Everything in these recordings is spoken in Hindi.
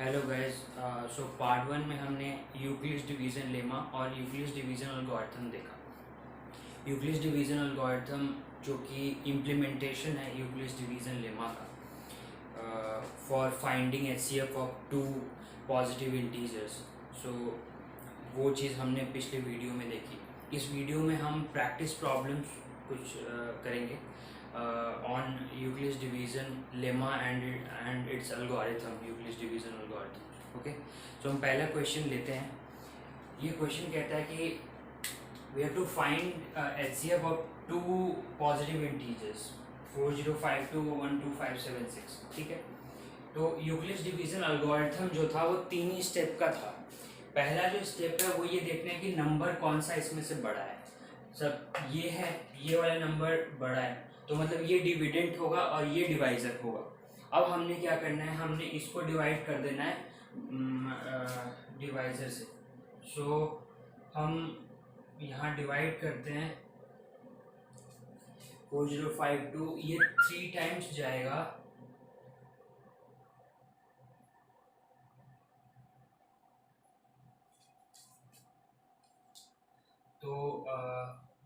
Hello guys. So part one में हमने यूक्लिड्स डिवीज़न लेमा और यूक्लिड्स डिवीज़न एल्गोरिथम देखा। यूक्लिड्स डिवीज़न एल्गोरिथम जो कि इम्प्लीमेंटेशन है यूक्लिड्स डिवीज़न लेमा का for finding HCF of two positive integers. So वो चीज़ हमने पिछले वीडियो में देखी। इस वीडियो में हम प्रैक्टिस प्रॉब्लम्स कुछ करेंगे on Euclid's division lemma and it's algorithm, Euclid's division algorithm. Okay, तो हम पहला क्वेश्चन लेते हैं। ये क्वेश्चन कहता है कि we have to find HCF of two positive integers 40521256। ठीक है, तो यूक्लिड्स डिवीज़न एल्गोरिथम जो था वो तीन ही स्टेप का था। पहला जो स्टेप है वो ये देखना है कि नंबर कौन सा इसमें से बड़ा है। सब ये है, ये वाला नंबर बड़ा है तो मतलब ये डिविडेंट होगा और ये डिवाइजर होगा। अब हमने क्या करना है, हमने इसको डिवाइड कर देना है डिवाइजर से। सो हम यहाँ डिवाइड करते हैं 4052, ये 3 टाइम्स जाएगा तो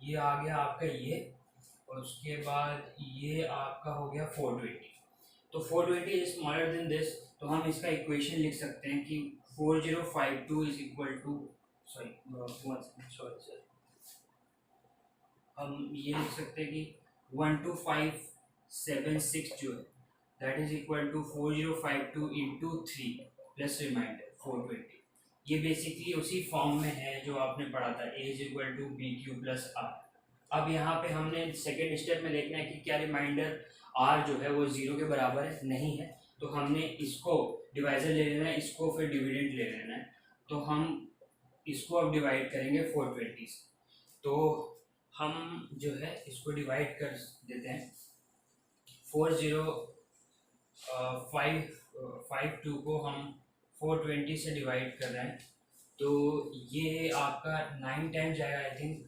ये आ गया आपका ये, और उसके बाद ये आपका हो गया 420। तो 420 इज स्मॉलर देन दिस, तो हम इसका इक्वेशन लिख सकते हैं कि 4052 इज इक्वल टू सॉरी हम ये लिख सकते हैं कि 12576 जो है that is equal to 4052 into 3 plus reminder 420। ये बेसिकली उसी फॉर्म में है जो आपने पढ़ा था, A is equal to B Q plus R. अब यहाँ पे हमने सेकेंड स्टेप में देखना है कि क्या रिमाइंडर आर जो है वो 0 के बराबर है, नहीं है, तो हमने इसको डिवाइजर ले लेना है, इसको फिर डिविडेंड ले लेना है। तो हम इसको अब डिवाइड करेंगे 420 से। तो हम जो है इसको डिवाइड कर देते हैं। 4052 को हम 420 से डिवाइड कर रहे हैं, तो ये आपका 9 टाइम्स जाएगा, आई थिंक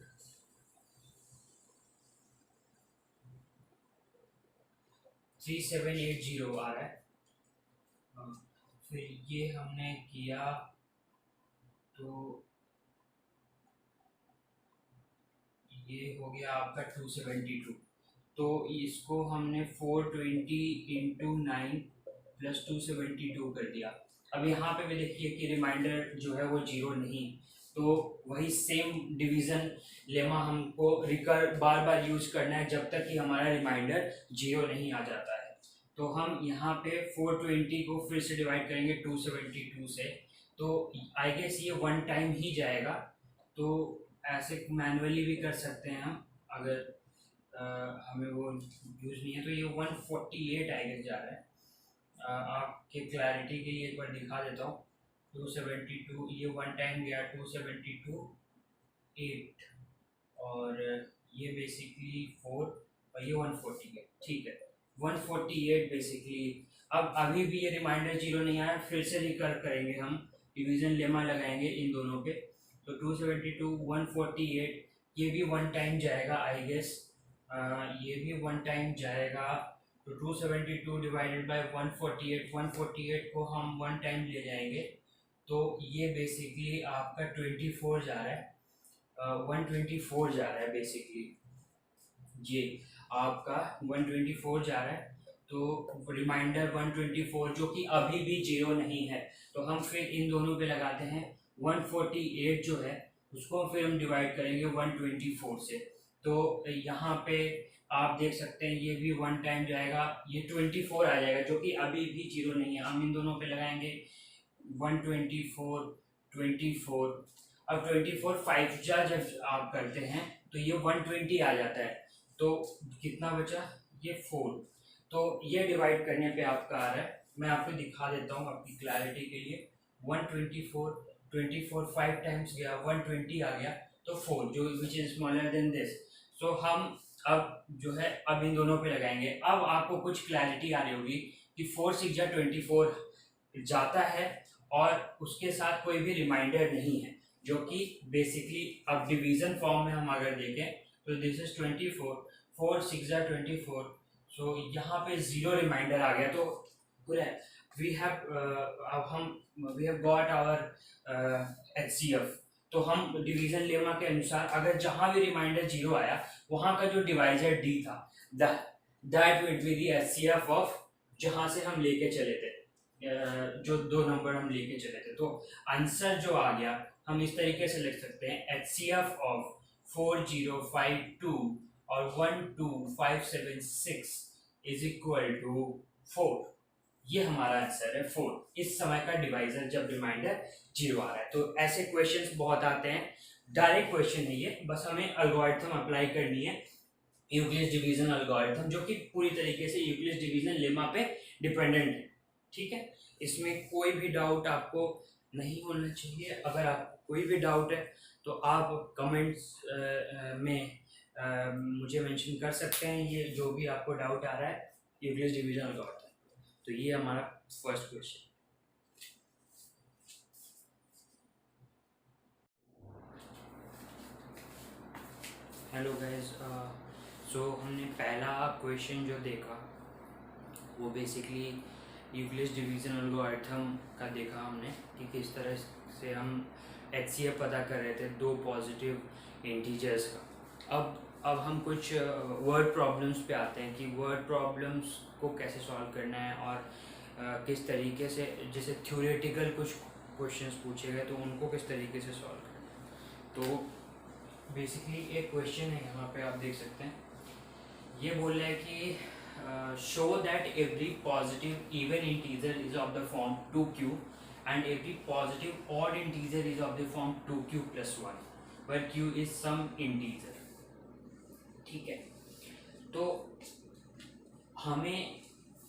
3780 आ रहा है। फिर ये हमने किया तो ये हो गया आपका 272। तो इसको हमने 420 इंटू 9 प्लस 272 कर दिया। अब यहाँ पे भी देखिए कि रिमाइंडर जो है वो 0 नहीं, तो वही सेम डिवीज़न लेमा हमको रिकर बार बार यूज करना है जब तक कि हमारा रिमाइंडर 0 नहीं आ जाता है। तो हम यहाँ पे 420 को फिर से डिवाइड करेंगे 272 से, तो आई गेस ये 1 टाइम ही जाएगा। तो ऐसे मैनुअली भी कर सकते हैं हम, अगर हमें वो यूज़ नहीं है। तो ये 148 आई गेस जा रहा है। आपके क्लैरिटी के लिए एक बार दिखा देता हूँ। 272 ये 1 टाइम गया, 272 8, और ये बेसिकली 4, और ये 140 है। ठीक है, 148 बेसिकली। अब अभी भी ये रिमाइंडर 0 नहीं आया, फिर से रिकर करेंगे हम, डिवीज़न लेमा लगाएंगे इन दोनों पे। तो 272 148 ये भी 1 टाइम जाएगा आई गेस, ये भी 1 टाइम जाएगा। तो 272 डिवाइडेड बाय 148, 148 को हम 1 टाइम ले जाएंगे, तो ये बेसिकली आपका 24 जा रहा है, 124 जा रहा है बेसिकली, ये आपका 124 जा रहा है। तो रिमाइंडर 124 जो कि अभी भी 0 नहीं है, तो हम फिर इन दोनों पे लगाते हैं। 148 जो है उसको फिर हम डिवाइड करेंगे 124 से, तो यहाँ पे आप देख सकते हैं ये भी 1 टाइम जाएगा, ये 24 आ जाएगा जो कि अभी भी 0 नहीं है। हम इन दोनों पे लगाएंगे 124 24। अब 24 5 जा जब आप करते हैं तो ये 120 आ जाता है, तो कितना बचा, ये 4। तो ये डिवाइड करने पे आपका आ रहा है, मैं आपको दिखा देता हूँ आपकी क्लैरिटी के लिए। 124 24 5 टाइम्स गया, 120 आ गया, तो 4 जो which is smaller than this. So हम अब जो है अब इन दोनों पे लगाएंगे। अब आपको कुछ क्लैरिटी आ रही होगी कि 4 6 जा 24 जाता है और उसके साथ कोई भी रिमाइंडर नहीं है, जो कि बेसिकली अब डिवीजन फॉर्म में हम अगर देखें तो दिस इज 24, 4 6 जा 24। सो यहाँ पे 0 रिमाइंडर आ गया, तो वी हैव अब हम we have got our HCF। तो हम डिवीजन लेमा के अनुसार अगर जहां भी रिमाइंडर 0 आया वहां का जो डिवाइजर D था that will be the HCF of जहां से हम लेके चले थे, जो 2 नंबर हम लेके चले थे। तो आंसर जो आ गया हम इस तरीके से लिख सकते हैं HCF ऑफ 4052 और 12576 इज इक्वल टू 4। ये हमारा आंसर है 4। इस समय का डिवाइजर जब रिमाइंडर 0 आ रहा है। तो ऐसे क्वेश्चंस बहुत आते हैं, डायरेक्ट क्वेश्चन नहीं है, बस हमें एल्गोरिथम अप्लाई करनी है, यूक्लिड्स डिवीजन एल्गोरिथम, जो कि पूरी तरीके से यूक्लिड्स डिवीजन लेमा पे डिपेंडेंट है। ठीक है, इसमें कोई भी डाउट आपको नहीं होना चाहिए। अगर आपको कोई भी डाउट है तो आप कमेंट्स में मुझे मेंशन कर सकते हैं, ये जो भी आपको डाउट आ रहा है यूक्लिड्स डिवीजन एल्गोरिथम। तो ये हमारा फर्स्ट क्वेश्चन। हेलो गाइस, सो हमने पहला क्वेश्चन जो देखा वो बेसिकली यूक्लिड्स डिवीजन एल्गोरिथम का देखा हमने कि किस तरह से हम HCF पता कर रहे थे 2 पॉजिटिव इंटीजर्स का। अब हम कुछ वर्ड प्रॉब्लम्स पे आते हैं कि वर्ड प्रॉब्लम्स को कैसे सॉल्व करना है और किस तरीके से, जैसे थ्योरेटिकल कुछ क्वेश्चंस पूछे गए तो उनको किस तरीके से सॉल्व करना है। तो बेसिकली एक क्वेश्चन है यहाँ पे आप देख सकते हैं, ये बोल रहा है कि show that every positive even integer is of the form 2q and every positive odd integer is of the form 2q plus 1 where q is some integer। ठीक है, तो हमें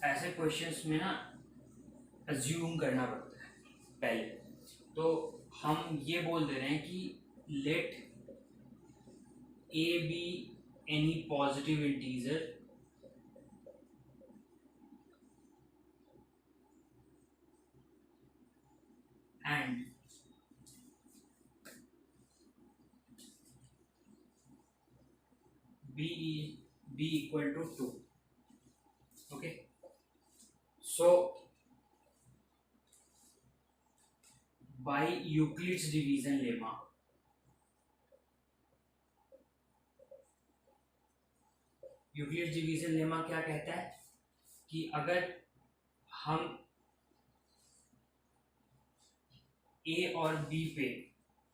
ऐसे क्वेश्चंस में ना अज्यूम करना पड़ता है पहले। तो हम ये बोल दे रहे हैं कि late a be any positive integer and b equal to 2। okay, so by Euclid's division lemma Euclid's division lemma क्या कहता है कि अगर हम A और B पे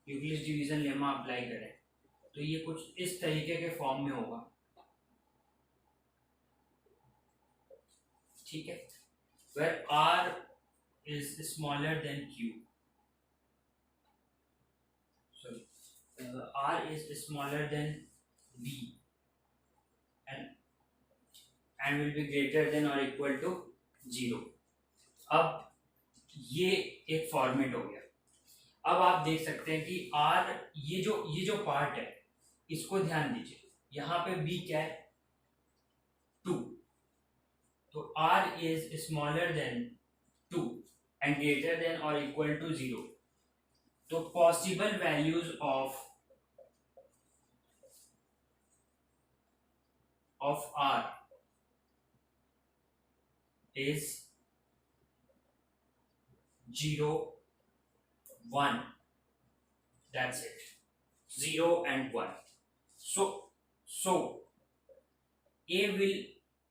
यूक्लिड्स डिवीजन लेमा अप्लाई करें तो ये कुछ इस तरीके के फॉर्म में होगा। ठीक है, where R is smaller than Q, sorry, R is smaller than B and will be greater than or equal to 0। अब ये एक फॉर्मेट हो गया। अब आप देख सकते हैं कि R, ये जो पार्ट है इसको ध्यान दीजिए, यहाँ पे B क्या है 2, तो R is smaller than 2 and greater than or equal to 0। तो possible values of R is 0, 1, that's it, 0 and 1। So A will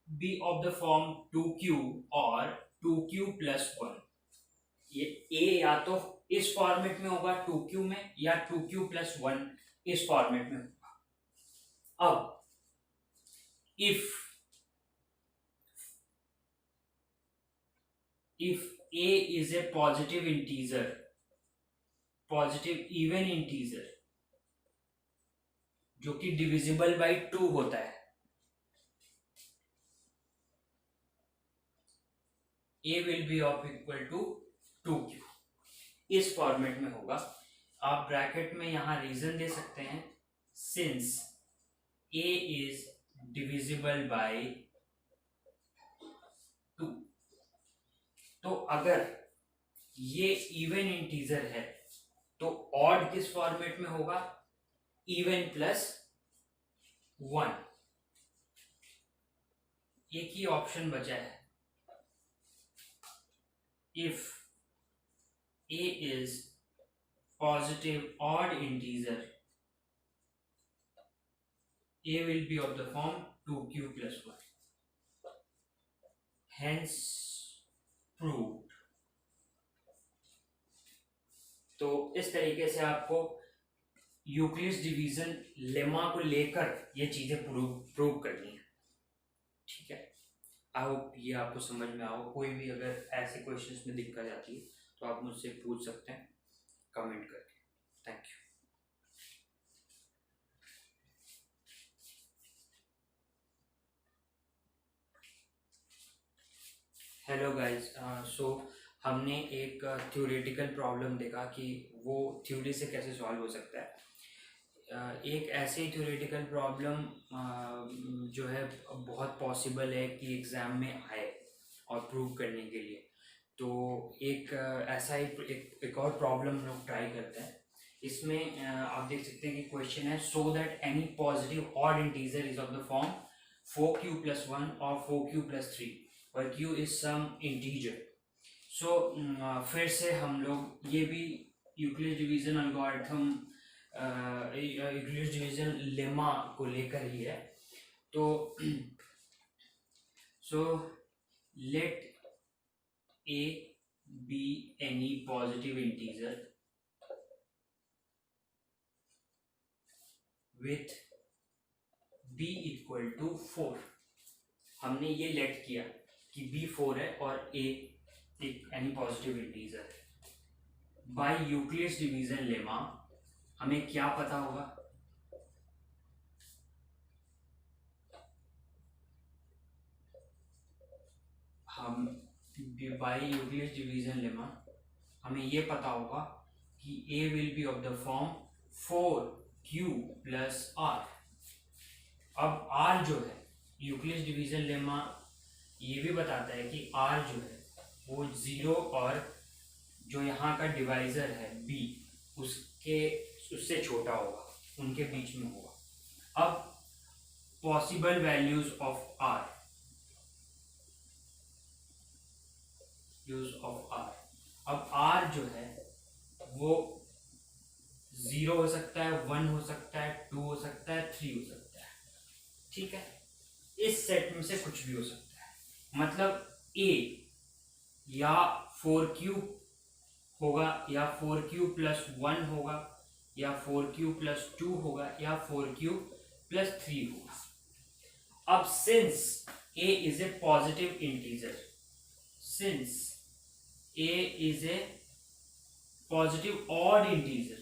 be of the form 2q or 2q plus 1। ये A या तो इस फॉर्मेट में होगा 2q में या 2q plus 1 इस फॉर्मेट में होगा। अब if A is a positive integer, positive even integer जो कि डिविजिबल बाय 2 होता है, A will be of equal to 2q, इस फॉर्मेट में होगा। आप ब्रैकेट में यहां रीजन दे सकते हैं, since A is divisible by 2। तो अगर ये इवन इंटीजर है तो ऑड किस फॉर्मेट में होगा, इवन प्लस 1। एक ही ऑप्शन बचा है, if a is positive odd integer, a will be of the form 2q plus 1, hence proved। तो इस तरीके से आपको यूक्लिड्स डिवीजन लेमा को लेकर ये चीजें प्रूव करनी है, ठीक है। आई होप ये आपको समझ में आओ। कोई भी अगर ऐसे क्वेश्चंस में दिक्कत आती है तो आप मुझसे पूछ सकते हैं कमेंट करके। Thank you. हेलो गाइस, सो हमने एक थ्योरेटिकल प्रॉब्लम देखा कि वो थ्योरी से कैसे सॉल्व हो सकता है। एक ऐसे थ्योरेटिकल प्रॉब्लम जो है बहुत पॉसिबल है कि एग्ज़ाम में आए और प्रूव करने के लिए। तो एक ऐसा एक और प्रॉब्लम हम लोग ट्राई करते हैं। इसमें आप देख सकते हैं कि क्वेश्चन है so that any positive odd integer is of the form 4q + 1 और 4q + 3 where q is some integer। सो फिर से हम लोग ये भी Euclid division algorithm Euclid division lemma को लेकर ही है। तो so let a be any positive integer with b equal to 4। हमने ये लेट किया कि b 4 है और a एक एनी पॉजिटिव इंटीजर है। बाय यूक्लिड्स डिवीजन लेमा हमें क्या पता होगा? हम बाय यूक्लिड्स डिवीजन लेमा हमें ये पता होगा कि a will be of the form 4q + r। अब r जो है यूक्लिड्स डिवीजन लेमा ये भी बताता है कि r जो है वो 0 और जो यहाँ का डिवाइजर है b उससे छोटा होगा, उनके बीच में होगा। अब पॉसिबल वैल्यूज ऑफ r, अब r जो है वो 0 हो सकता है, 1 हो सकता है, 2 हो सकता है, 3 हो सकता है, ठीक है। इस सेट में से कुछ भी हो सकता है। मतलब a या 4q होगा या 4q + 1 होगा या 4q + 2 होगा या 4q + 3 होगा। अब since a is a positive integer, since a is a positive odd integer,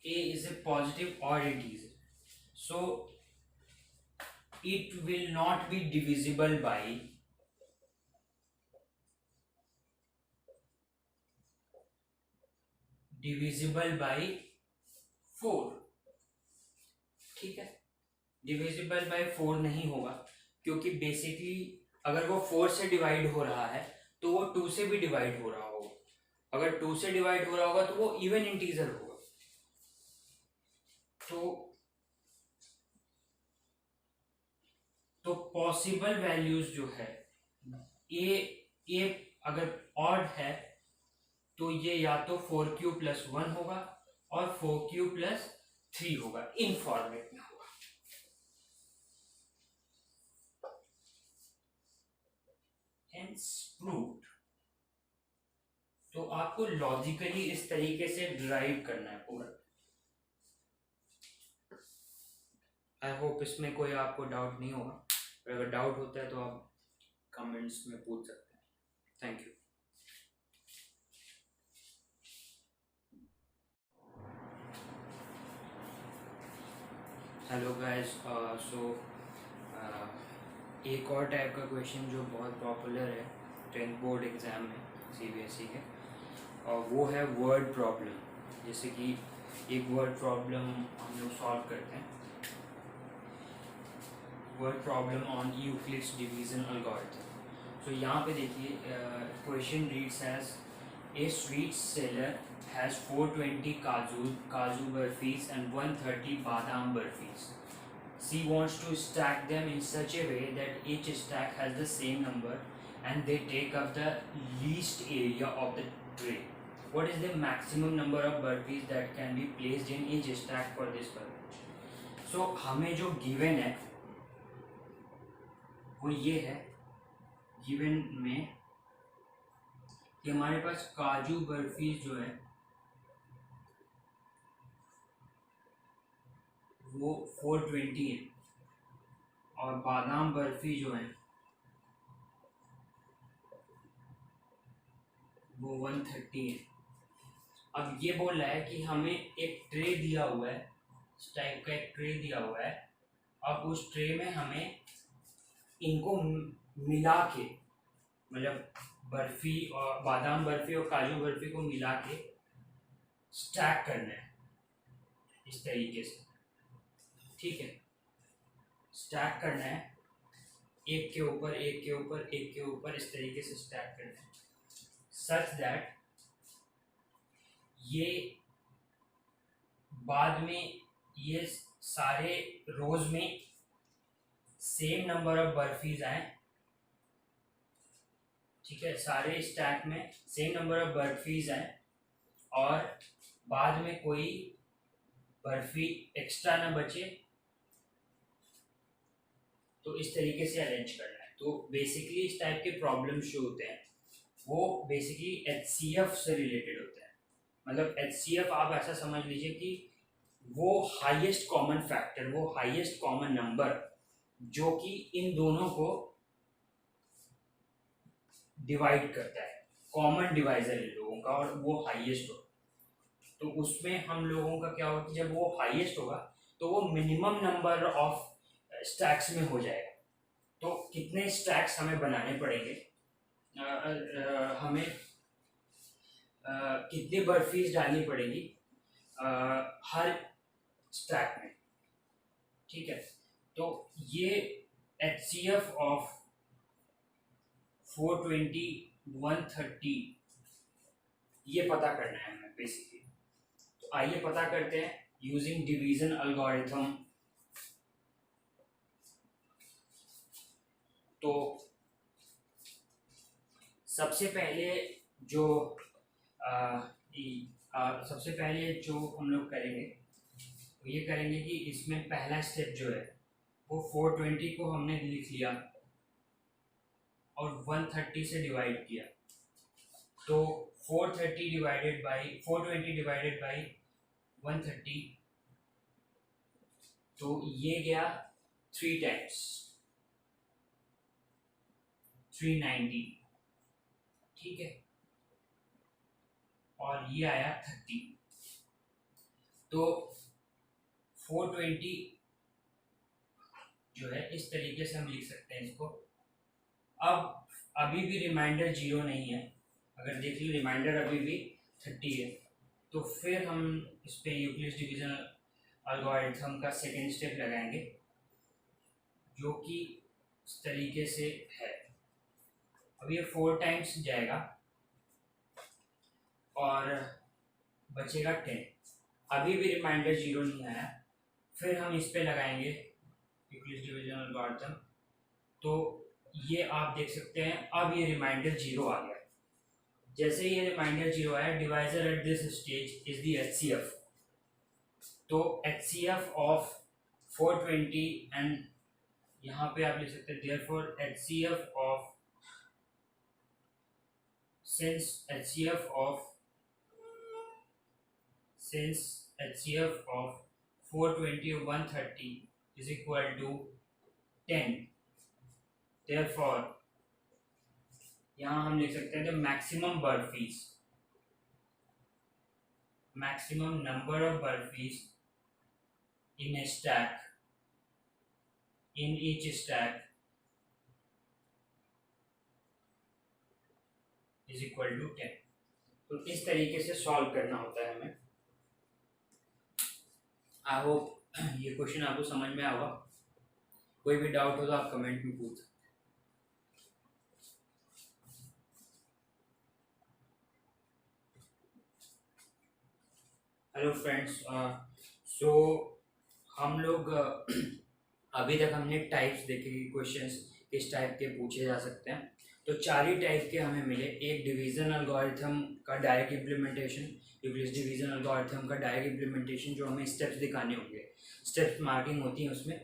a is a positive odd integer, so it will not be divisible by divisible by 4, ठीक है। डिविजिबल बाय 4 नहीं होगा क्योंकि बेसिकली अगर वो 4 से डिवाइड हो रहा है तो वो 2 से भी डिवाइड हो रहा होगा। अगर 2 से डिवाइड हो रहा होगा तो वो इवन इंटीजर होगा। तो पॉसिबल वैल्यूज जो है ए अगर ऑड है तो ये या तो 4q + 1 होगा और 4q + 3 होगा, इन फॉर्मेट में होगा। Hence proved. तो आपको लॉजिकली इस तरीके से ड्राइव करना है पूरा। आई होप इसमें कोई आपको डाउट नहीं होगा, अगर डाउट होता है तो आप कमेंट्स में पूछ सकते हैं। Thank you. हेलो गाइस, सो एक और टाइप का क्वेश्चन जो बहुत पॉपुलर है 10th बोर्ड एग्ज़ाम में CBSE के, और वो है वर्ड प्रॉब्लम। जैसे कि एक वर्ड प्रॉब्लम हम लोग सॉल्व करते हैं, word problem on Euclid's division algorithm. तो यहाँ पे देखिए question reads as A sweet seller has 420 kaju burfis and 130 badam burfis. She wants to stack them in such a way that each stack has the same number and they take up the least area of the tray. What is the maximum number of burpees that can be placed in each stack for this purpose? So हमें जो given है वो ये है, given में कि हमारे पास काजू बर्फी जो है वो 420 है और बादाम बर्फी जो है वो 130 है। अब ये बोल रहा है कि हमें एक ट्रे दिया हुआ है, इस टाइप का एक ट्रे दिया हुआ है। अब उस ट्रे में हमें इनको मिला के, मतलब बर्फी और बादाम बर्फी और काजू बर्फी को मिला के स्टैक करना है इस तरीके से, ठीक है। स्टैक करना है, एक के ऊपर एक के ऊपर एक के ऊपर इस तरीके से स्टैक करना है, सच दैट ये बाद में ये सारे रोज में सेम नंबर ऑफ बर्फीज आए, ठीक है। सारे स्टैक में सेम नंबर ऑफ बर्फीज आए और बाद में कोई बर्फी एक्स्ट्रा ना बचे, तो इस तरीके से अरेंज करना है। तो बेसिकली इस टाइप के प्रॉब्लम जो होते हैं वो बेसिकली HCF से रिलेटेड होते हैं। मतलब HCF आप ऐसा समझ लीजिए कि वो हाईएस्ट कॉमन फैक्टर, वो हाईएस्ट कॉमन नंबर जो कि इन दोनों को डिवाइड करता है, कॉमन डिवाइजर इन लोगों का, और वो हाईएस्ट हो। तो उसमें हम लोगों का क्या होगा कि जब वो हाईएस्ट होगा तो वो मिनिमम नंबर ऑफ स्टैक्स में हो जाएगा। तो कितने स्टैक्स हमें बनाने पड़ेंगे, हमें कितनी बर्फीज डालनी पड़ेगी हर स्टैक में, ठीक है। तो ये HCF ऑफ 420 130 ये पता करना है हमें बेसिकली। तो आइए पता करते हैं यूजिंग डिवीजन एल्गोरिथम। तो सबसे पहले जो हम लोग करेंगे वो ये करेंगे कि इसमें पहला स्टेप जो है वो 420 को हमने लिख लिया और 130 से डिवाइड किया। तो 420 डिवाइडेड बाई 130, तो ये गया 3 टाइम्स 390, ठीक है। और ये आया 30। तो 420 जो है इस तरीके से हम लिख सकते हैं इसको। अब अभी भी रिमाइंडर 0 नहीं है, अगर देख लीजिए रिमाइंडर अभी भी 30 है। तो फिर हम इस पे यूक्लिड्स डिवीजन एल्गोरिथम का सेकेंड स्टेप लगाएंगे जो कि इस तरीके से है। अब ये 4 टाइम्स जाएगा और बचेगा 10। अभी भी रिमाइंडर 0 नहीं आया, फिर हम इस पे लगाएंगे यूक्लिड्स डिवीजन एल्गोरिथम। तो ये आप देख सकते हैं अब ये रिमाइंडर 0 आ गया। जैसे ही ये रिमाइंडर 0 आया, divisor at this stage is the HCF। तो HCF ऑफ 420 एंड यहाँ पे आप लिख सकते हैं therefore HCF of, since HCF of 420 or 130 is equal to 10, therefore यहाँ हम लिख सकते हैं the maximum barfis, maximum number of burpees in a stack, in each stack is equal to 10। तो इस तरीके से सॉल्व करना होता है हमें। आई होप ये क्वेश्चन आपको समझ में आएगा। कोई भी डाउट हो तो आप कमेंट में पूछ। Hello friends. सो हम लोग अभी तक हमने टाइप्स देखे कि क्वेश्चंस किस टाइप के पूछे जा सकते हैं। तो 4 ही टाइप के हमें मिले। एक डिवीजन एल्गोरिथम का direct implementation, Euclid's division algorithm का डायरेक्ट इम्प्लीमेंटेशन, जो हमें स्टेप्स दिखाने होंगे, स्टेप्स मार्किंग होती है उसमें।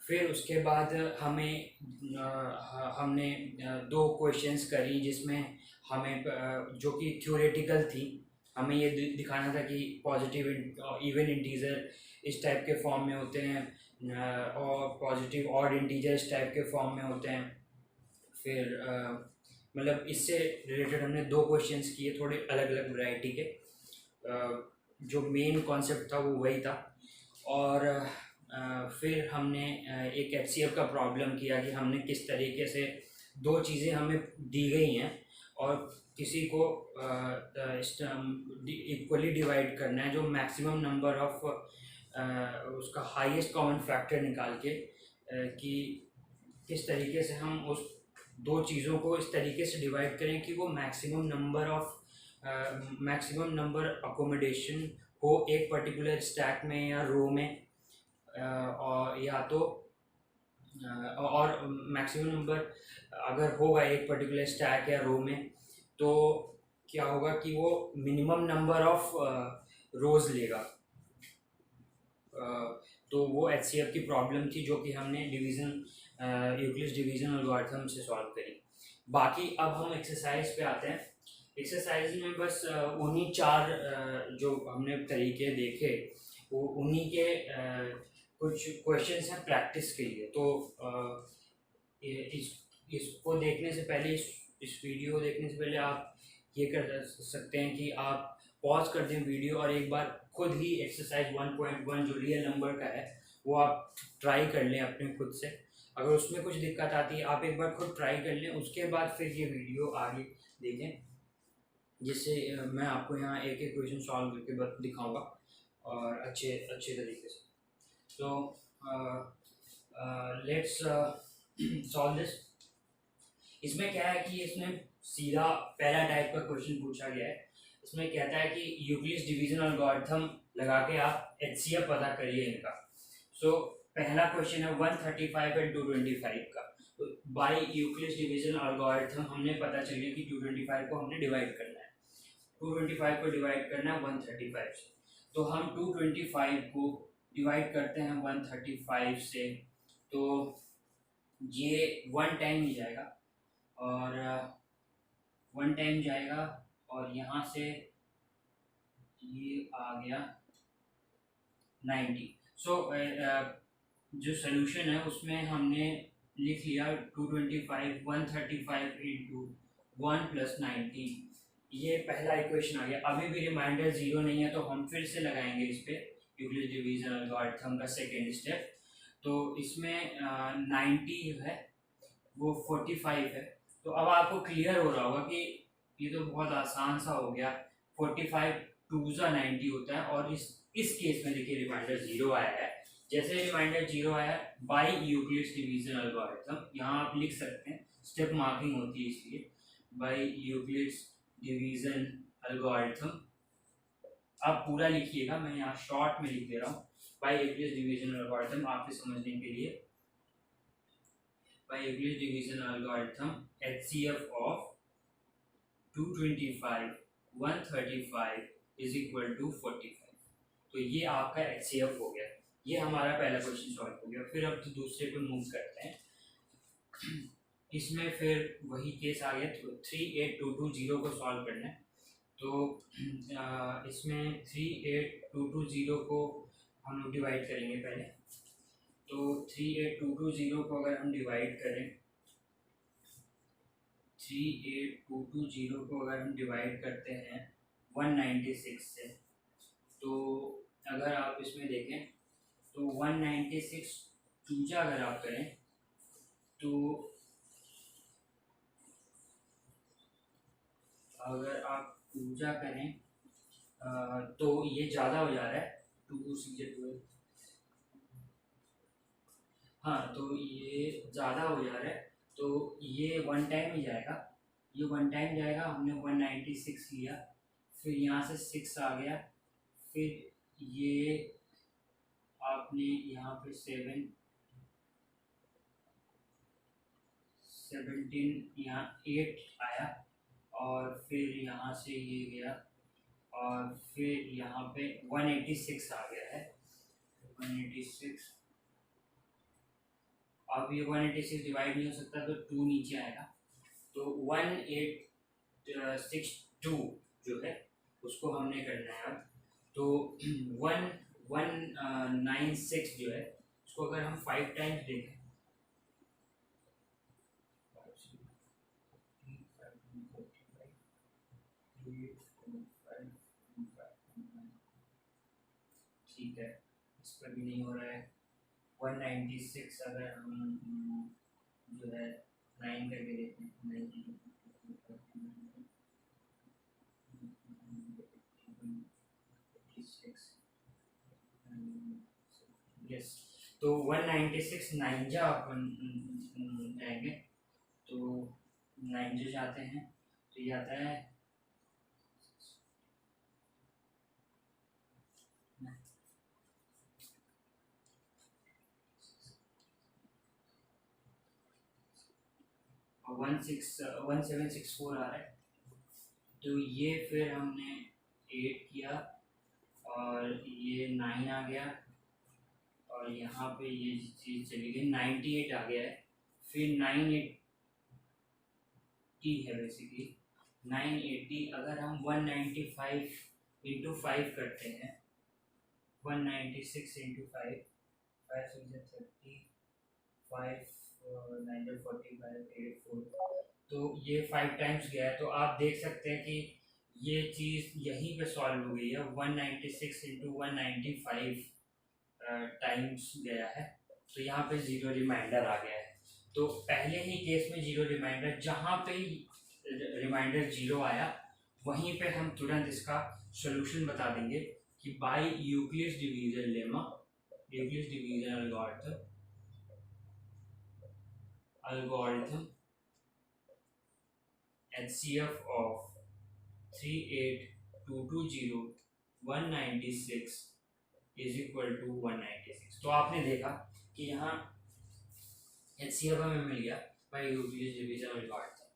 फिर उसके बाद हमने 2 क्वेश्चंस करी जिसमें हमें जो कि थ्योरेटिकल थी, हमें ये दिखाना था कि पॉजिटिव इवन इंटीजर इस टाइप के फॉर्म में होते हैं और पॉजिटिव ऑड इंटीजर इस टाइप के फॉर्म में होते हैं। फिर मतलब इससे रिलेटेड हमने 2 क्वेश्चंस किए, थोड़े अलग अलग वैरायटी के। जो मेन कॉन्सेप्ट था वो वही था। और फिर हमने एक HCF का प्रॉब्लम किया कि हमने किस तरीके से 2 चीज़ें हमें दी गई हैं और किसी को इक्वली डिवाइड करना है, जो मैक्सिमम नंबर ऑफ उसका हाईएस्ट कॉमन फैक्टर निकाल के कि किस तरीके से हम उस 2 चीज़ों को इस तरीके से डिवाइड करें कि वो मैक्सिमम नंबर अकोमोडेशन हो एक पर्टिकुलर स्टैक में या रो में, और या तो और मैक्सिमम नंबर अगर होगा एक पर्टिकुलर स्टैक या रो में, तो क्या होगा कि वो मिनिमम नंबर ऑफ रोज लेगा। तो वो HCF की प्रॉब्लम थी जो कि हमने यूक्लिड्स डिवीजन एल्गोरिथम से सॉल्व करी। बाकी अब हम एक्सरसाइज पे आते हैं। एक्सरसाइज में बस उन्हीं 4 जो हमने तरीके देखे, वो उन्हीं के कुछ क्वेश्चंस हैं प्रैक्टिस के लिए। तो इसको देखने से पहले, इस वीडियो को देखने से पहले आप ये कर सकते हैं कि आप पॉज कर दें वीडियो और एक बार खुद ही एक्सरसाइज 1.1 जो रियल नंबर का है वो आप ट्राई कर लें अपने खुद से। अगर उसमें कुछ दिक्कत आती है आप एक बार खुद ट्राई कर लें, उसके बाद फिर ये वीडियो आगे देखें, जिससे मैं आपको यहाँ एक एक क्वेश्चन सॉल्व करके दिखाऊंगा और अच्छे तरीके से। तो लेट्स सॉल्व दिस। इसमें क्या है कि इसमें सीधा पहला टाइप का क्वेश्चन पूछा गया है। इसमें कहता है कि यूक्लिड्स डिवीजन एल्गोरिथम लगा के आप HCF पता करिए इनका। सो पहला क्वेश्चन है 135 एंड 225 का। तो बाय यूक्लिड्स डिवीजन एल्गोरिथम हमने पता चलिए कि 225 को हमने डिवाइड करना है, 225 को डिवाइड करना है 135 से। तो हम 225 को डिवाइड करते हैं 135 से, तो ये 1 टाइम ही जाएगा और 1 टाइम जाएगा और यहाँ से ये आ गया 90। सो जो सोल्यूशन है उसमें हमने लिख लिया 225 135 इंटू 1 + 90। ये पहला इक्वेशन आ गया। अभी भी रिमाइंडर 0 नहीं है तो हम फिर से लगाएंगे इस पे यूक्लिड्स डिवीजन एल्गोरिथम का सेकेंड स्टेप। तो इसमें 90 है वो 45 है। तो अब आपको क्लियर हो रहा होगा कि ये तो बहुत आसान सा हो गया। 45 2 × 90 होता है और इस केस में देखिए रिमाइंडर 0 आया है। जैसे रिमाइंडर 0 आया बाय यूक्लिड्स डिवीजन एल्गोरिथम, यहाँ आप लिख सकते हैं, स्टेप मार्किंग होती है इसलिए बाय यूक्लिड्स डिवीजन एल्गोरिथम। आप पूरा लिखिएगा, मैं यहाँ शॉर्ट में लिख दे रहा हूँ बाय यूक्लिड्स डिवीजन एल्गोरिथम आपके समझने के लिए। By Euclid's division algorithm, HCF of 225 135 is equal to 45। तो ये आपका HCF हो गया। ये हमारा पहला क्वेश्चन सॉल्व हो गया। फिर अब तो दूसरे पे मूव करते हैं। इसमें फिर वही केस आ गया, 38220 को सॉल्व करना है। तो इसमें 38220 को हम लोग डिवाइड करेंगे पहले। तो 38220 को अगर हम डिवाइड करें, 38220 को अगर हम डिवाइड करते हैं 196 से, तो अगर आप इसमें देखें तो 196 चूजा अगर आप करें तो अगर आप चूजा करें तो ये ज़्यादा हो जा रहा है, 2 × 12। हाँ, तो ये ज़्यादा हो जा रहा है, तो ये 1 टाइम ही जाएगा। ये 1 टाइम जाएगा। हमने 196 लिया, फिर यहाँ से 6 आ गया, फिर ये आपने यहाँ पे 17 यहाँ 8 आया, और फिर यहाँ से ये गया, और फिर यहाँ पे 186 आ गया है, 186। अब ये 186 डिवाइड नहीं हो सकता तो 2 नीचे आएगा, तो 1862 जो है उसको हमने करना है अब। तो 1196 जो है उसको अगर हम 5 टाइम्स देखें, ठीक है, इस पर भी नहीं हो रहा है। 196 अगर हम जो है 9 करके देखें, 96, यस, तो 196 9 जा अपन जाएंगे, तो 9 जो जाते हैं तो ये आता है 1764 आ रहा है। तो ये फिर हमने 8 किया और ये 9 आ गया, और यहाँ पे ये चीज़ चली गई, 98 आ गया है। फिर 980 है बेसिकली, 980 अगर हम 195 इंटू 5 करते हैं, 196 इंटू 5, 5 30, 5 9 45 8 4, तो ये 5 टाइम्स गया है। तो आप देख सकते हैं कि ये चीज़ यहीं पे सॉल्व हो गई है, 196 इंटू 195 टाइम्स गया है, तो यहाँ पे जीरो रिमाइंडर आ गया है। तो पहले ही केस में जीरो रिमाइंडर, जहाँ पे रिमाइंडर जीरो आया वहीं पे हम तुरंत इसका सॉल्यूशन बता देंगे कि by Euclid's division lemma, Euclid's division algorithm HCF of 38220 196 is equal to 196। तो आपने देखा कि यहाँ HCF हमें मिल गया बाय यूक्लिड्स डिवीजन एल्गोरिथम।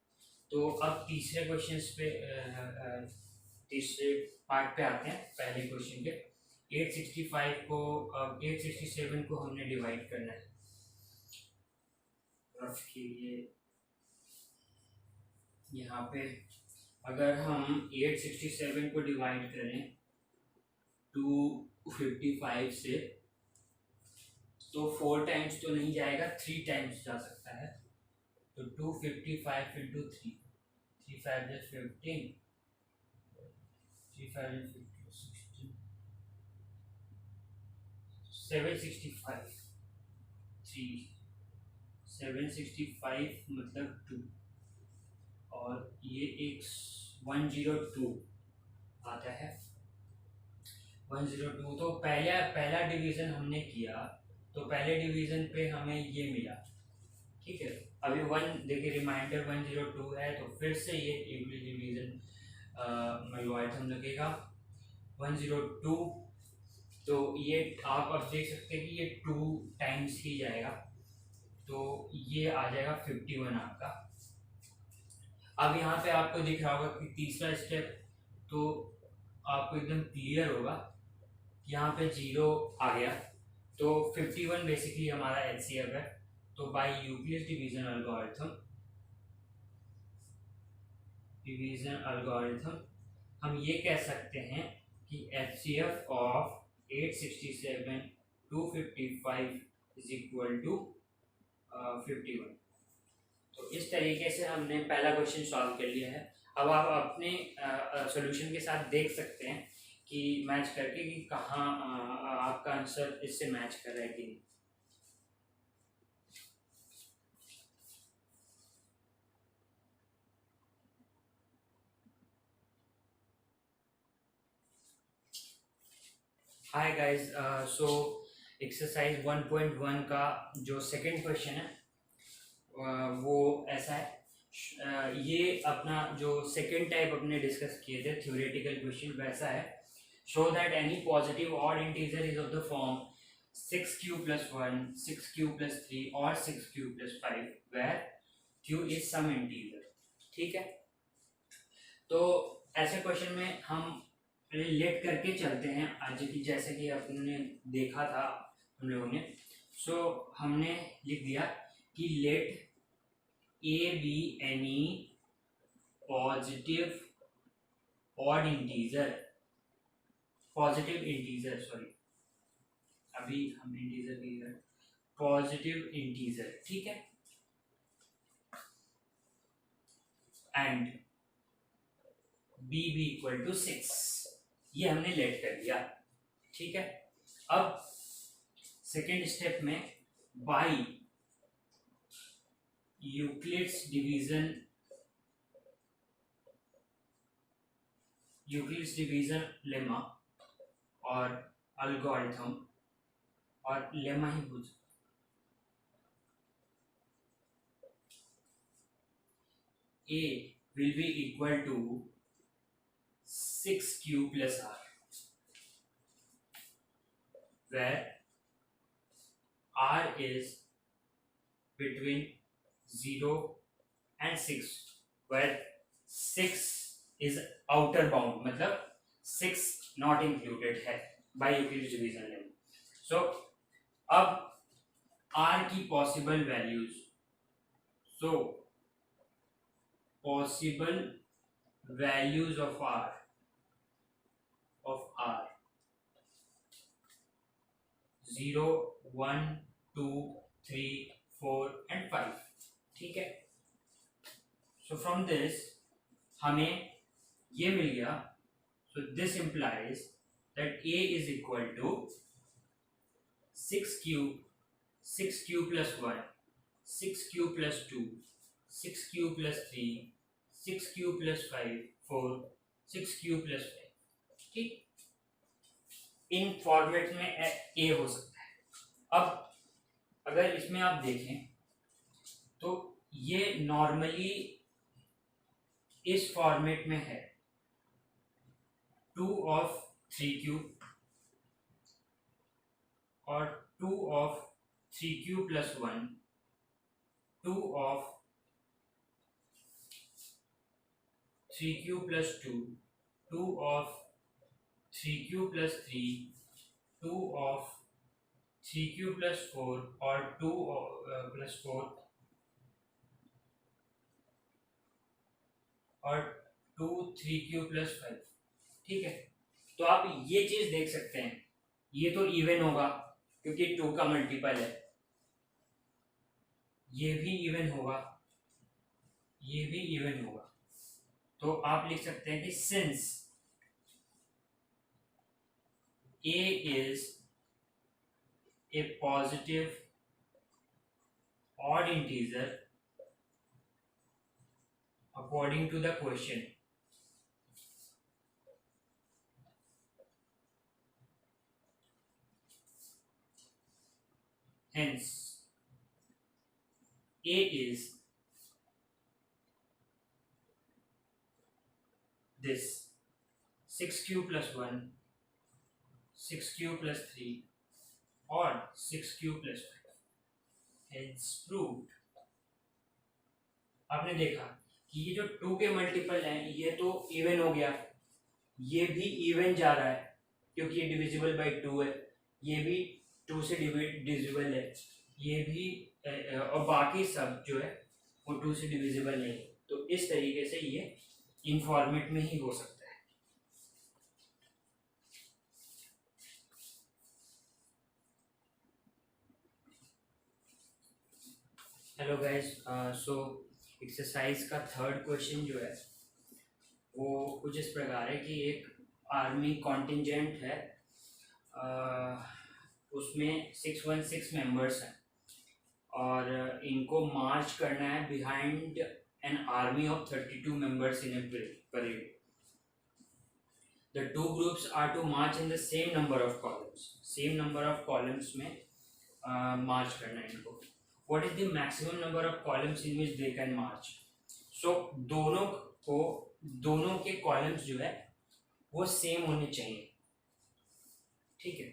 तो अब तीसरे क्वेश्चन पे तीसरे पार्ट पे आते हैं। पहले क्वेश्चन के 865 को 867 को हमने डिवाइड करना है, रफ के लिए यहाँ पे अगर हम 867 को डिवाइड करें 255 से, तो 4 टाइम्स तो नहीं जाएगा, 3 टाइम्स जा सकता है। तो 255 इंटू 3, 3 5 15, 3 5 16, 765, 3 765 मतलब 2, और ये एक 102 आता है, 102। तो पहला डिवीजन हमने किया, तो पहले डिवीजन पे हमें ये मिला, ठीक है। अभी 1 देखिए रिमाइंडर 102 है, तो फिर से ये डिवीजन एल्गोरिथम लगेगा 102। तो ये आप अब देख सकते हैं कि ये 2 टाइम्स ही जाएगा, तो ये आ जाएगा 51 आपका। अब यहाँ पे आपको दिख रहा होगा कि तीसरा स्टेप तो आपको एकदम क्लियर होगा, यहाँ पे 0 आ गया, तो 51 बेसिकली हमारा HCF है। तो बाय यूक्लिड्स डिवीजन एल्गोरिथम हम ये कह सकते हैं कि HCF of 867 255 is equal to 51। तो इस तरीके से हमने पहला क्वेश्चन सॉल्व कर लिया है। अब आप अपने सॉल्यूशन के साथ देख सकते हैं कि मैच करके कि कहाँ आपका आंसर इससे मैच कर रहा है कि नहीं। हाय गाइस, सो एक्सरसाइज 1.1 का जो सेकंड क्वेश्चन है वो ऐसा है। ये अपना जो सेकंड टाइप अपने डिस्कस किए थे थ्योरेटिकल क्वेश्चन वैसा है। show that any positive odd integer is of the form 6q plus 1, 6q plus 3 or 6q plus 5 where q is some integer। ठीक है, तो ऐसे क्वेश्चन में हम लेट करके चलते हैं आज की, जैसे कि आपने देखा था हम लोगों ने। सो हमने लिख दिया कि let a be any positive odd integer, positive integer sorry, अभी हम इंटीजर की पॉजिटिव इंटीजर, ठीक है, and b b equal to 6, ये हमने लेट कर दिया। ठीक है, अब सेकेंड स्टेप में बाई यूक्लिड्स डिवीजन लेमा और एल्गोरिथम, और लेमा ही पूछ, A will be equal to 6q plus r, where r is between 0 and 6, where 6 is outer bound, मतलब 6 not included है by Euclid's division lemma। So अब r की possible values, so possible values of r 0, 1, 2, 3, 4 and 5। ठीक है, so from this हमें ये मिल गया, so this implies that a is equal to 6q plus 1, 6q plus 2, 6q plus 3, 6q plus 5, 4, 6q plus 5। ठीक, इन फॉर्मेट में ए हो सकता है। अब अगर इसमें आप देखें तो ये नॉर्मली इस फॉर्मेट में है 2 of 3q और 2 of 3q plus 1, 2 of 3q plus 2, 2 of 3q plus 3, 2 of 3q plus 4 और 2 plus 4 और 2 3q plus 5। ठीक है, तो आप ये चीज देख सकते हैं, ये तो इवन होगा क्योंकि 2 का मल्टीपल है, ये भी इवन होगा, ये भी इवन होगा। तो आप लिख सकते हैं कि since a is a positive odd integer according to the question, hence a is this 6q plus 1, 6q plus 3 और 6q plus 5। hence proved। आपने देखा कि ये जो 2 के मल्टीपल हैं ये तो इवन हो गया, ये भी इवन जा रहा है क्योंकि ये डिविजिबल बाय 2 है, ये भी 2 से डिविजिबल है, ये भी और बाकी सब जो है वो 2 से डिविजिबल नहीं। तो इस तरीके से ये इन फॉर्मेट में ही हो सकता है। हेलो गाइस, सो एक्सरसाइज का थर्ड क्वेश्चन जो है वो कुछ इस प्रकार है कि एक आर्मी कॉन्टिजेंट है, उसमें 616 मेंबर्स हैं और इनको मार्च करना है behind an army of 32 members in a parade. The 2 groups are to march in the same number of columns, same number of columns में मार्च करना है इनको। What is the maximum number of columns in which they can march? So दोनों के कॉलम्स जो है वो सेम होने चाहिए। ठीक है।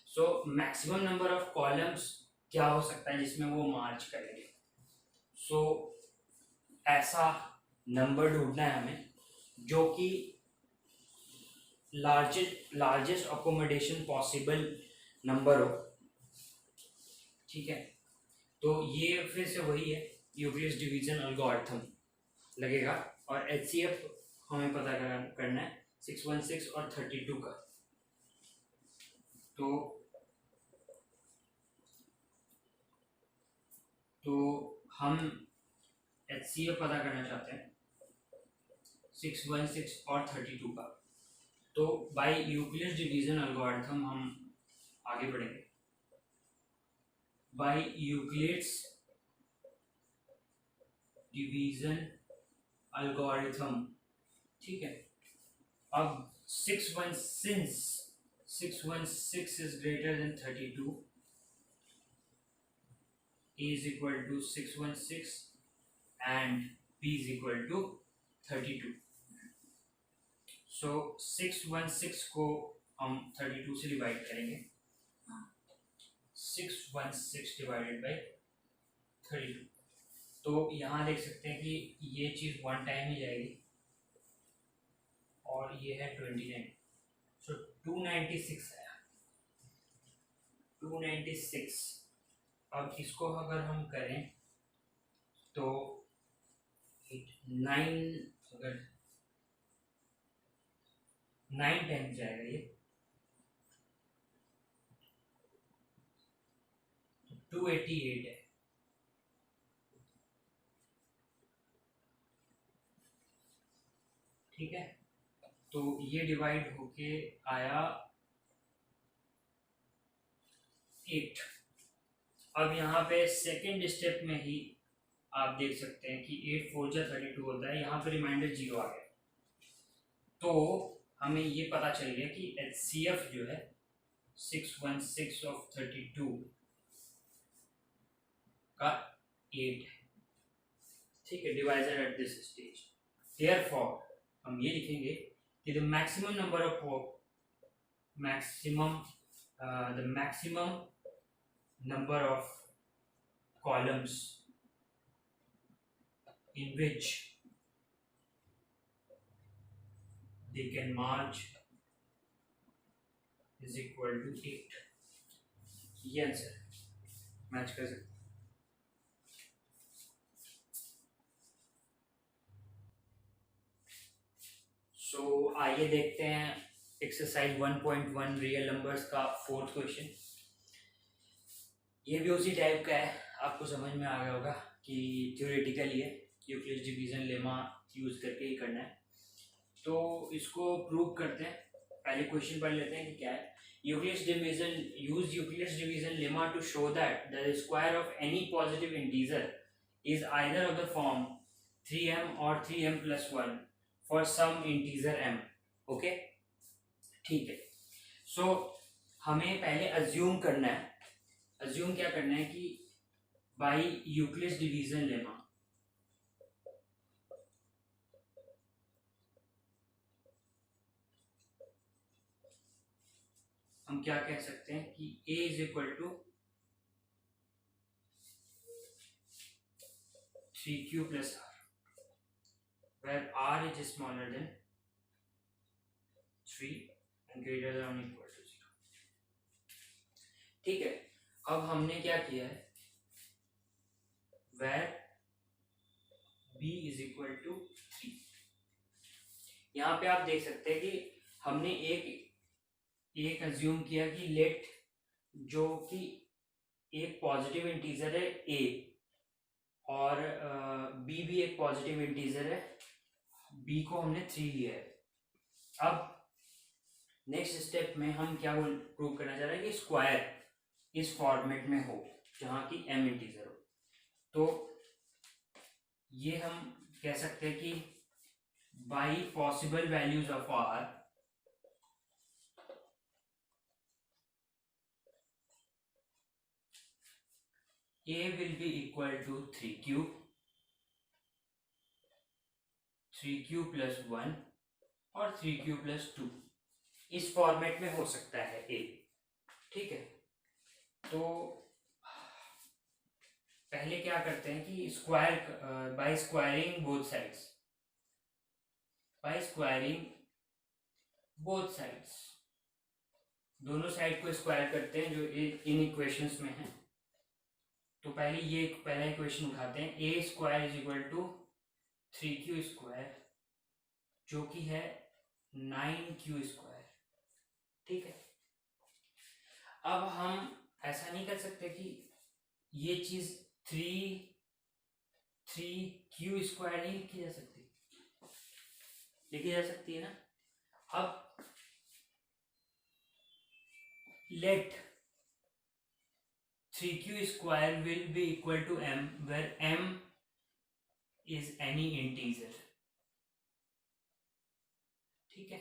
So maximum number of columns क्या हो सकता है जिसमें वो मार्च करेंगे। सो ऐसा नंबर ढूंढना है हमें जो कि लार्जेस्ट अकोमोडेशन पॉसिबल नंबर हो, ठीक है। तो ये फिर से वही है, यूक्लिड्स डिवीजन एल्गोरिथम लगेगा और एचसीएफ हमें पता करना है 616 और 32 का। तो हम एचसीएफ पता करना चाहते हैं 616 और 32 का। तो बाय यूक्लिड्स डिवीजन एल्गोरिथम हम आगे बढ़ेंगे। बाय यूक्लिड्स डिवीजन एल्गोरिथम, ठीक है। अब 616 is greater than 32, a is equal to 616 and b is equal to 32. सो 616 को हम 32 से डिवाइड करेंगे, 616 डिवाइडेड बाई 32। तो यहाँ देख सकते हैं कि ये चीज़ वन टाइम ही जाएगी और ये है 29। सो 296 है, 296। अब इसको अगर हम करें तो 9, अगर 9 टाइम जाएगा ये, 288 है, ठीक है। तो ये डिवाइड होके आया 8। अब यहाँ पे सेकेंड स्टेप में ही आप देख सकते हैं कि 8 4 जा 32 होता है, यहाँ पे रिमाइंडर 0 आ गया। तो हमें ये पता चल गया कि एचसीएफ जो है 616 ऑफ 32 का 8 है, ठीक है, divisor at this stage. Therefore हम ये लिखेंगे कि the maximum number of maximum number of columns in which they can merge is equal to 8। ये आंसर मैच कर सकते। सो आइए देखते हैं एक्सरसाइज 1.1 रियल नंबर्स का फोर्थ क्वेश्चन। ये भी उसी टाइप का है, आपको समझ में आ गया होगा कि थ्योरेटिकली है, यूक्लिड्स डिवीजन लेमा यूज करके ही करना है। तो इसको प्रूव करते हैं, पहले क्वेश्चन पढ़ लेते हैं कि क्या है। Euclid's division lemma to show that the square of any positive integer is either of the form 3m और 3m plus 1 for some integer m। Okay, ठीक है। सो हमें पहले अज्यूम करना है, अज्यूम क्या करना है कि बाय यूक्लिड्स डिवीजन लेमा हम क्या कह सकते हैं कि a is equal to 3q plus r, where r is smaller than 3 and greater than or equal to 0। ठीक है, अब हमने क्या किया है, where b is equal to 3। यहाँ पे आप देख सकते हैं कि हमने एक अज्यूम किया कि लेट जो कि एक पॉजिटिव इंटीजर है a और b भी एक पॉजिटिव इंटीजर है, b को हमने 3 लिया है। अब नेक्स्ट स्टेप में हम क्या प्रूव करना चाह रहे हैं कि स्क्वायर इस फॉर्मेट में हो जहां की m इंटीजर हो। तो ये हम कह सकते हैं कि by possible values of r a will be equal to 3q plus 1 और 3q plus 2। इस फॉर्मेट में हो सकता है ए, ठीक है। तो पहले क्या करते हैं कि square by squaring both sides, by squaring both sides, दोनों साइड को स्क्वायर करते हैं जो इन इक्वेशंस में है। तो पहले ये पहला इक्वेशन उठाते हैं, A square is equal to 3q square जो कि है 9q स्क्वायर, ठीक है। अब हम ऐसा नहीं कर सकते कि ये चीज 3q स्क्वायर नहीं लिखी जा सकती, लिखी जा सकती है ना। अब let 3q square will be equal to m where m is any integer, ठीक है।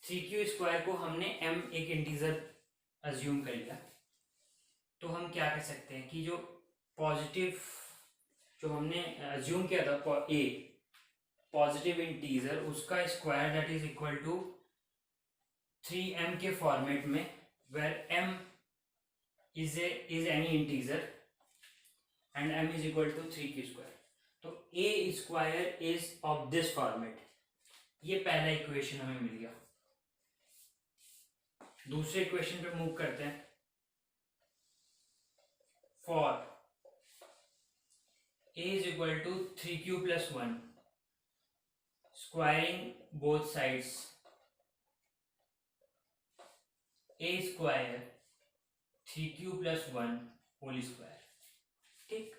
3q स्क्वायर को हमने m एक इंटीजर अज्यूम कर लिया, तो हम क्या कह सकते हैं कि जो पॉजिटिव जो हमने अज्यूम किया था a पॉजिटिव इंटीजर, उसका square that is equal to 3m के फॉर्मेट में where m is any integer and m is equal to 3q square. तो a square is of this format, ये पहला इक्वेशन हमें मिल गया। दूसरे इक्वेशन पे मूव करते हैं। For a is equal to 3q plus 1 squaring both sides, a square 3q plus 1 whole square, ठीक।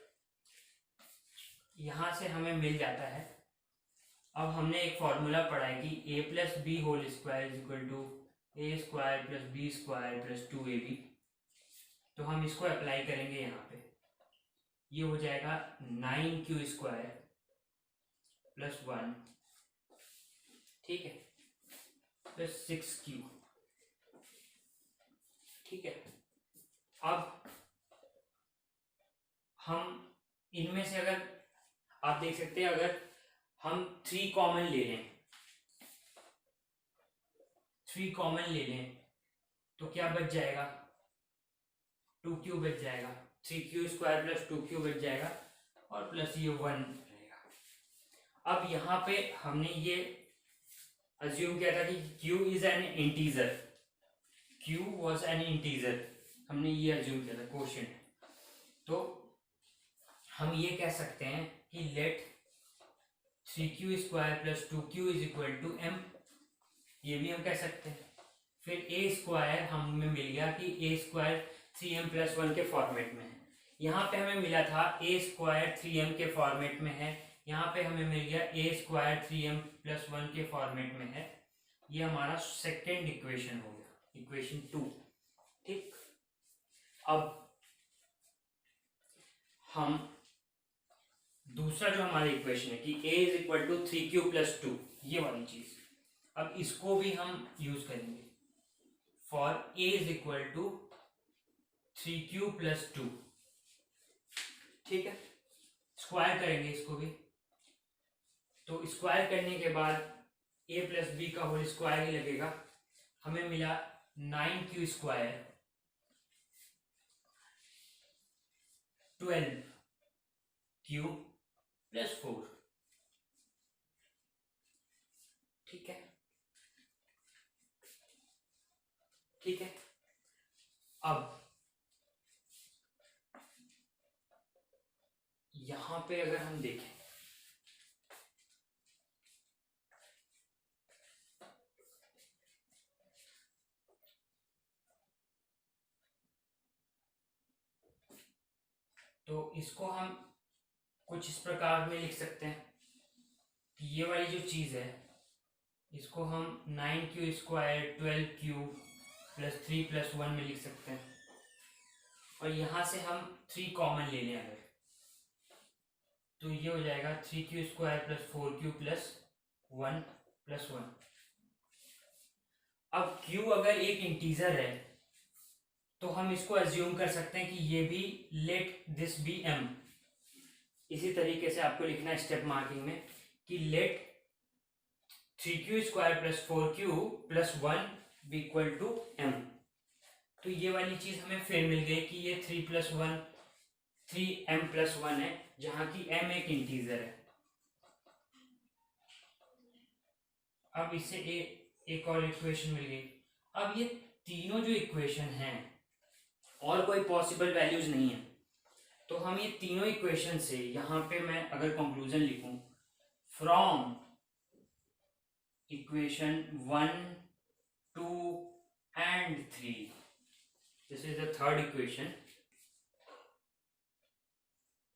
यहां से हमें मिल जाता है। अब हमने एक फॉर्मूला पढ़ा है कि a plus b whole square is equal to a square plus b square plus 2ab। तो हम इसको अप्लाई करेंगे यहाँ पे, ये हो जाएगा 9q स्क्वायर प्लस 1, ठीक है, प्लस 6q, ठीक है। अब हम इनमें से अगर आप देख सकते हैं, अगर हम 3 कॉमन ले लें, 3 कॉमन ले लें तो क्या बच जाएगा, 2q बच जाएगा, 3q स्क्वायर प्लस 2q बच जाएगा और प्लस ये 1 रहेगा। अब यहाँ पे हमने ये अज्यूम किया था कि q is an integer, q was an integer, हमने ये अज्यूम किया था क्वोशिएंट। तो हम ये कह सकते हैं कि let 3q square plus 2q is equal to m, ये भी हम कह सकते हैं। फिर a स्क्वायर हमें मिल गया कि a स्क्वायर 3m प्लस 1 के फॉर्मेट में है। यहाँ पे हमें मिला था a स्क्वायर 3m के फॉर्मेट में है, यहाँ पे हमें मिल गया a स्क्वायर 3m प्लस 1 के फॉर्मेट में है। ये हमारा सेकेंड इक्वेशन हो गया, इक्वेशन 2, ठीक। अब हम दूसरा जो हमारा इक्वेशन है कि a is equal to 3q plus 2, ये वाली चीज, अब इसको भी हम यूज करेंगे। For a is equal to 3q plus 2, ठीक है। स्क्वायर करेंगे इसको भी, तो स्क्वायर करने के बाद a प्लस बी का होल स्क्वायर ही लगेगा। हमें मिला 9q स्क्वायर 12q प्लस 4, ठीक है, ठीक है। अब यहां पे अगर हम देखें तो इसको हम कुछ इस प्रकार में लिख सकते हैं कि ये वाली जो चीज है इसको हम 9q square 12q plus 3 plus 1 में लिख सकते हैं, और यहां से हम 3 कॉमन ले लें अगर, तो ये हो जाएगा 3q square plus 4q plus 1 plus 1। अब q अगर एक इंटीजर है तो हम इसको अज्यूम कर सकते हैं कि ये भी लेट दिस बी m। इसी तरीके से आपको लिखना है स्टेप मार्किंग में कि let 3q² plus 4q plus 1 be equal to m। तो ये वाली चीज हमें फिर मिल गई कि ये 3m+1 है, जहां की m एक इंटीजर है। अब इससे एक और इक्वेशन मिल गई। अब ये तीनों जो इक्वेशन हैं और कोई पॉसिबल वैल्यूज नहीं है, तो हम ये तीनों इक्वेशन से यहां पे मैं अगर कंक्लूजन लिखूं, from equation 1, 2 and 3, this is the third equation,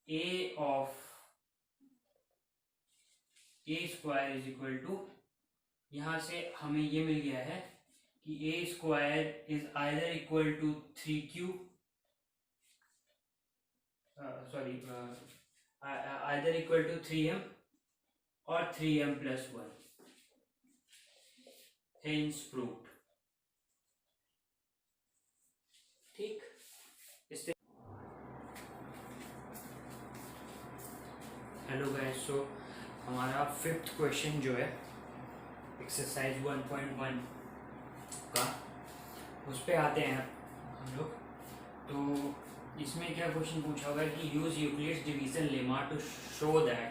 a of a² is equal to, यहां से हमें ये मिल गया है कि a² is either equal to 3q, either equal to 3m or 3m+1, hence proved। ठीक, इससे हेलो गाइस, सो हमारा 5th क्वेश्चन जो है एक्सरसाइज 1.1 का, उस पे आते हैं हम लोग। तो इसमें क्या क्वेश्चन पूछा होगा कि use Euclid's division lemma to show that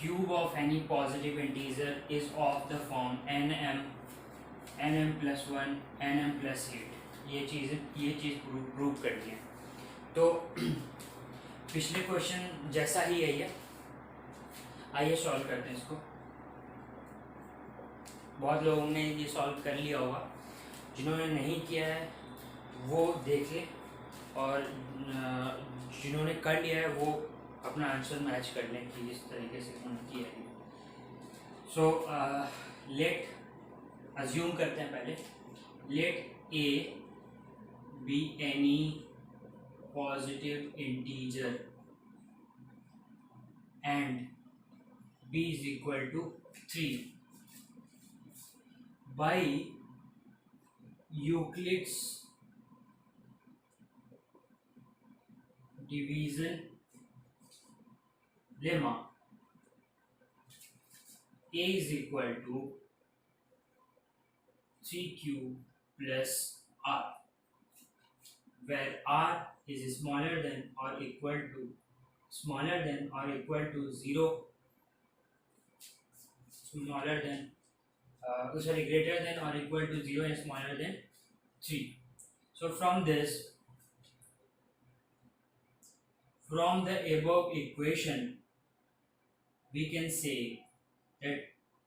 cube of any positive integer is of the form nm+1 nm+8। ये चीज़ प्रूव करनी है। तो पिछले क्वेश्चन जैसा ही है ये, आइए सॉल्व करते हैं इसको। बहुत लोगों ने ये सॉल्व कर लिया होगा, जिन्होंने नहीं किया है वो देख ले, और जिन्होंने कर लिया है वो अपना आंसर मैच कर लें कि जिस तरीके से उन्होंने किया है। सो लेट अज्यूम करते हैं पहले, let a be any positive integer and b is equal to 3 by Euclid's division lemma, a is equal to 3q plus r, where r is smaller than or equal to 0, greater than or equal to 0 and smaller than 3. So from the above equation we can say that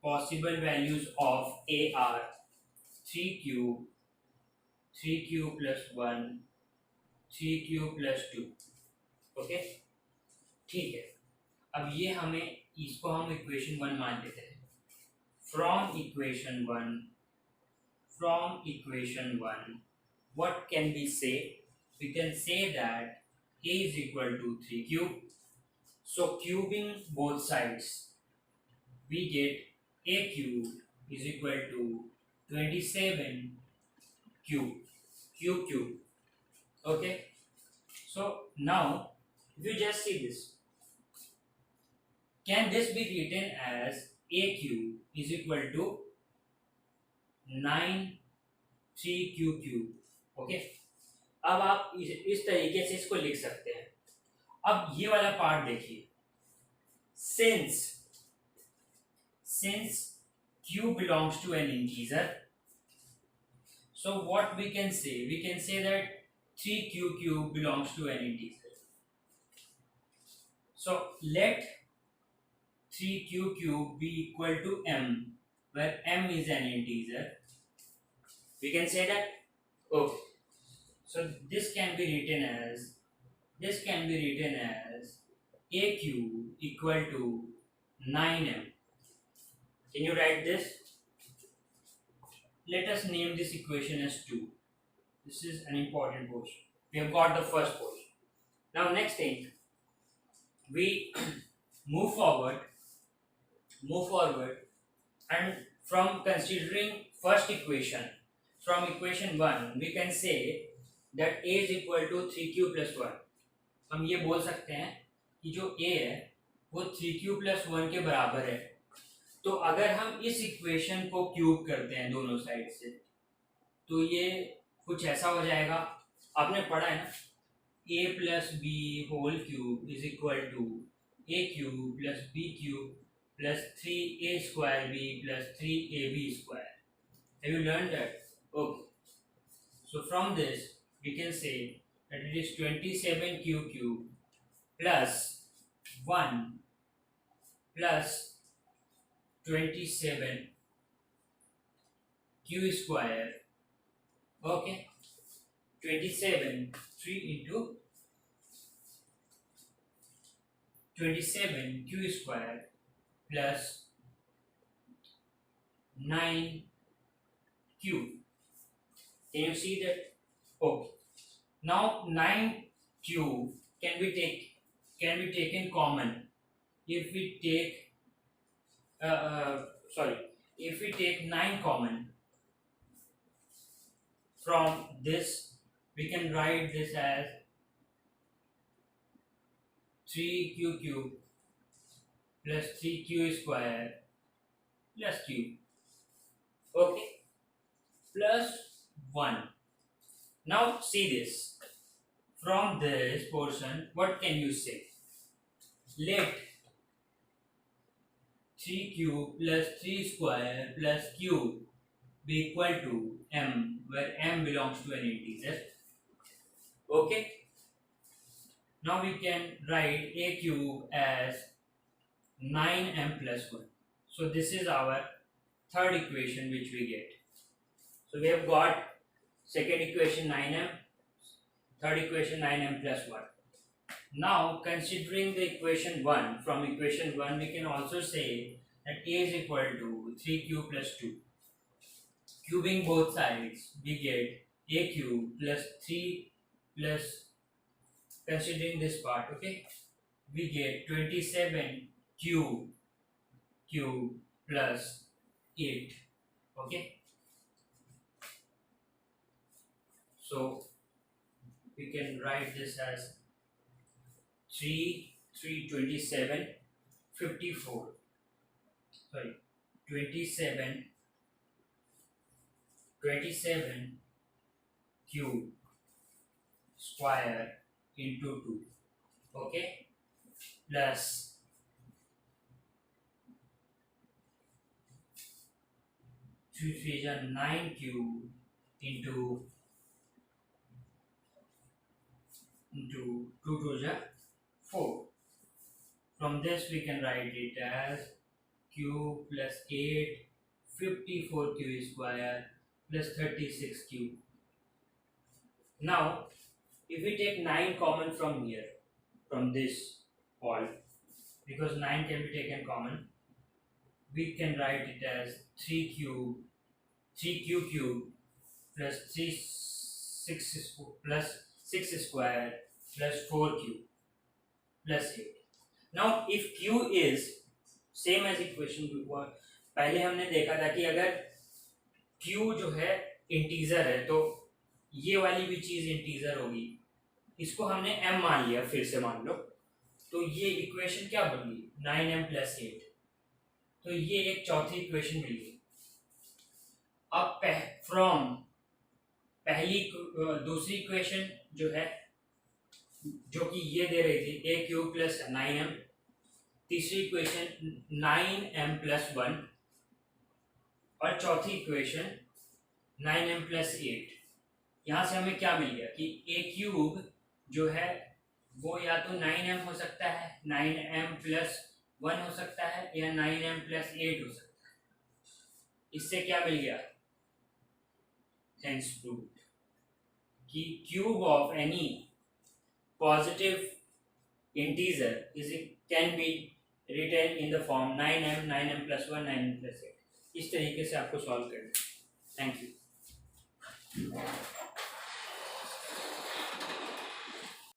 possible values of a are 3q plus 1, 3q plus 2। Okay, ठीक है। अब ये इसको हम इक्वेशन 1 मान लेते हैं। From equation 1, what can we say? We can say that a is equal to 3q. So cubing both sides, we get a cube is equal to 27q. Okay. So now, if you just see this, can this be written as a cube is equal to 9 3q cube? Okay, अब आप इस तरीके से इसको लिख सकते हैं। अब ये वाला पार्ट देखिए, since q belongs to an integer, so what we can say that 3q cube belongs to an integer. So let 3q cube be equal to m, where m is an integer. We can say that, okay, so this can be written as a cube equal to 9m. Can you write this? Let us name this equation as 2. This is an important portion. We have got the first portion. Now next thing, we move forward, and from considering first equation, from equation 1, we can say that a is equal to 3q plus 1. हम ये बोल सकते हैं कि जो a है वो 3q plus 1 के बराबर है। तो अगर हम इस इक्वेशन को क्यूब करते हैं दोनों साइड से तो ये कुछ ऐसा हो जाएगा, आपने पढ़ा है ना, a plus b whole cube is equal to a cube plus b cube plus 3a square b plus 3ab square. Have you learned that? Okay. So from this we can say that it is 27q cube plus 1 plus 27 q square. Okay, 27 3 into 27 q square plus 9 q. Can you see that? Okay. Now 9q can be taken common if we take if we take 9 common from this, we can write this as 3q cube plus 3q square plus q. Okay, plus 1. Now see this. From this portion, what can you say? Let 3 cube plus 3 square plus cube be equal to m, where m belongs to an integer. Okay. Now we can write a cube as 9m plus 1. So this is our third equation which we get. So we have got second equation 9m, third equation 9m plus 1. Now considering the equation 1, from equation 1 we can also say that a is equal to 3q plus 2. Cubing both sides, we get a cube plus 3 plus, considering this part, okay, we get 27 cube plus 8. Okay, so we can write this as 27 54, sorry, 27 cube square into 2, okay, plus 2 3 is 9 cube into 2 2 is 4. From this we can write it as q plus 8 54q square plus 36q. Now if we take 9 common from here, from this all, because 9 can be taken common, we can write it as 3q cube plus 6 plus 6 square plus 4q plus 8. Now if q is same as equation before, पहले हमने देखा था कि अगर q जो है इंटीजर है तो ये वाली भी चीज इंटीजर होगी, इसको हमने m मान लिया, फिर से मान लो, तो ये इक्वेशन क्या बन गई 9m plus 8. तो ये एक चौथी इक्वेशन मिल गई. अब फ्रॉम पहली दूसरी इक्वेशन जो है, जो कि ये दे रही थी a क्यूब प्लस 9m, तीसरी इक्वेशन 9m प्लस 1, और चौथी इक्वेशन 9m प्लस 8. यहाँ से हमें क्या मिल गया कि a क्यूब जो है वो या तो 9m हो सकता है, 9m प्लस 1 हो सकता है, या 9m प्लस 8 हो सकता है. इससे क्या मिल गया, hence proved कि cube of any positive integer can be written in the form 9m plus 1 9m plus 8. इस तरीके से आपको सॉल्व करना है. Thank you.